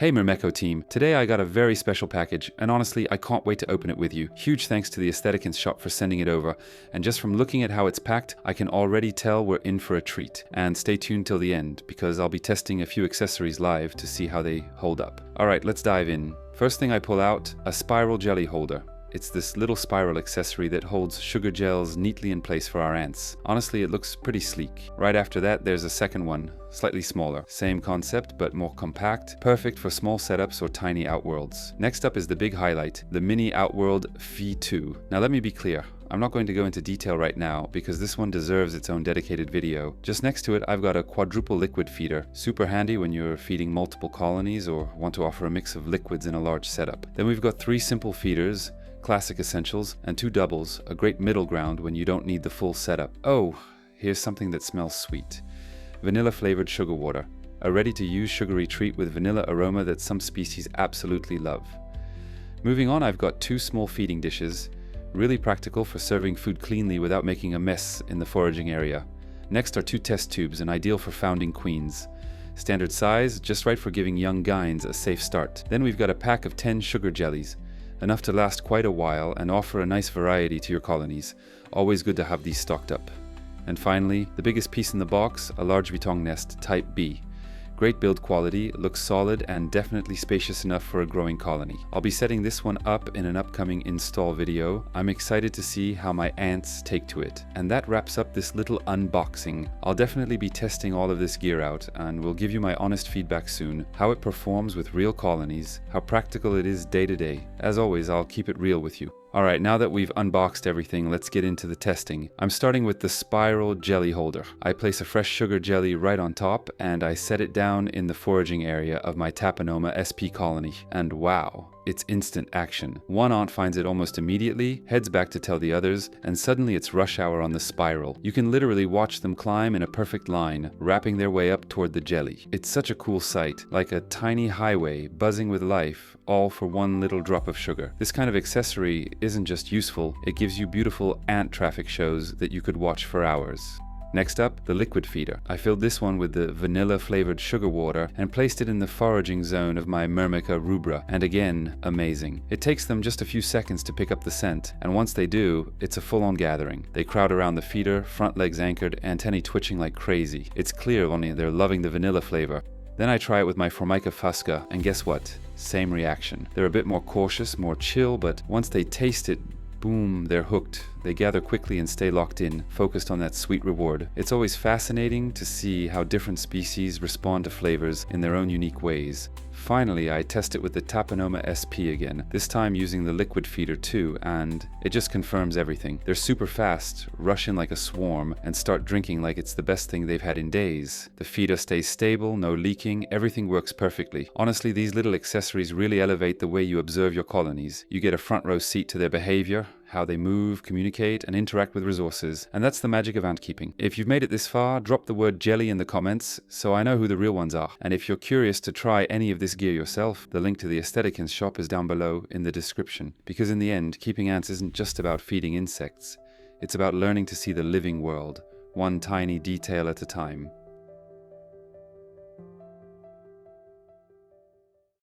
Hey Myrmeco team, today I got a very special package, and honestly I can't wait to open it with you. Huge thanks to the EstheticAnts shop for sending it over, and just from looking at how it's packed, I can already tell we're in for a treat. And stay tuned till the end, because I'll be testing a few accessories live to see how they hold up. Alright, let's dive in. First thing I pull out, a spiral jelly holder. It's this little spiral accessory that holds sugar gels neatly in place for our ants. Honestly, it looks pretty sleek. Right after that, there's a second one, slightly smaller. Same concept, but more compact, perfect for small setups or tiny outworlds. Next up is the big highlight, the Mini Outworld V2. Now let me be clear. I'm not going to go into detail right now because this one deserves its own dedicated video. Just next to it, I've got a quadruple liquid feeder. Super handy when you're feeding multiple colonies or want to offer a mix of liquids in a large setup. Then we've got 3 simple feeders, classic essentials, and 2 doubles, a great middle ground when you don't need the full setup. Oh, here's something that smells sweet. Vanilla flavored sugar water, a ready-to-use sugary treat with vanilla aroma that some species absolutely love. Moving on, I've got 2 small feeding dishes, really practical for serving food cleanly without making a mess in the foraging area. Next are 2 test tubes, and ideal for founding queens. Standard size, just right for giving young gines a safe start. Then we've got a pack of 10 sugar jellies, enough to last quite a while and offer a nice variety to your colonies. Always good to have these stocked up. And finally, the biggest piece in the box, a large Ytong nest, type B. Great build quality, looks solid and definitely spacious enough for a growing colony. I'll be setting this one up in an upcoming install video. I'm excited to see how my ants take to it. And that wraps up this little unboxing. I'll definitely be testing all of this gear out and will give you my honest feedback soon, how it performs with real colonies, how practical it is day to day. As always, I'll keep it real with you. Alright, now that we've unboxed everything, let's get into the testing. I'm starting with the spiral jelly holder. I place a fresh sugar jelly right on top, and I set it down in the foraging area of my Taponoma SP colony. And wow, it's instant action. One aunt finds it almost immediately, heads back to tell the others, and suddenly it's rush hour on the spiral. You can literally watch them climb in a perfect line, wrapping their way up toward the jelly. It's such a cool sight, like a tiny highway buzzing with life, all for one little drop of sugar. This kind of accessory isn't just useful, it gives you beautiful ant traffic shows that you could watch for hours. Next up, the liquid feeder. I filled this one with the vanilla flavored sugar water and placed it in the foraging zone of my Myrmeca rubra, and again, amazing. It takes them just a few seconds to pick up the scent, and once they do, it's a full-on gathering. They crowd around the feeder, front legs anchored, antennae twitching like crazy. It's clear only they're loving the vanilla flavor. Then I try it with my Formica fusca, and guess what? Same reaction. They're a bit more cautious, more chill, but once they taste it, boom, they're hooked. They gather quickly and stay locked in, focused on that sweet reward. It's always fascinating to see how different species respond to flavors in their own unique ways. Finally, I test it with the Taponoma SP again, this time using the liquid feeder too, and it just confirms everything. They're super fast, rush in like a swarm, and start drinking like it's the best thing they've had in days. The feeder stays stable, no leaking, everything works perfectly. Honestly, these little accessories really elevate the way you observe your colonies. You get a front row seat to their behavior, how they move, communicate, and interact with resources. And that's the magic of ant keeping. If you've made it this far, drop the word jelly in the comments so I know who the real ones are. And if you're curious to try any of this gear yourself, the link to the EstheticAnts shop is down below in the description. Because in the end, keeping ants isn't just about feeding insects. It's about learning to see the living world, one tiny detail at a time.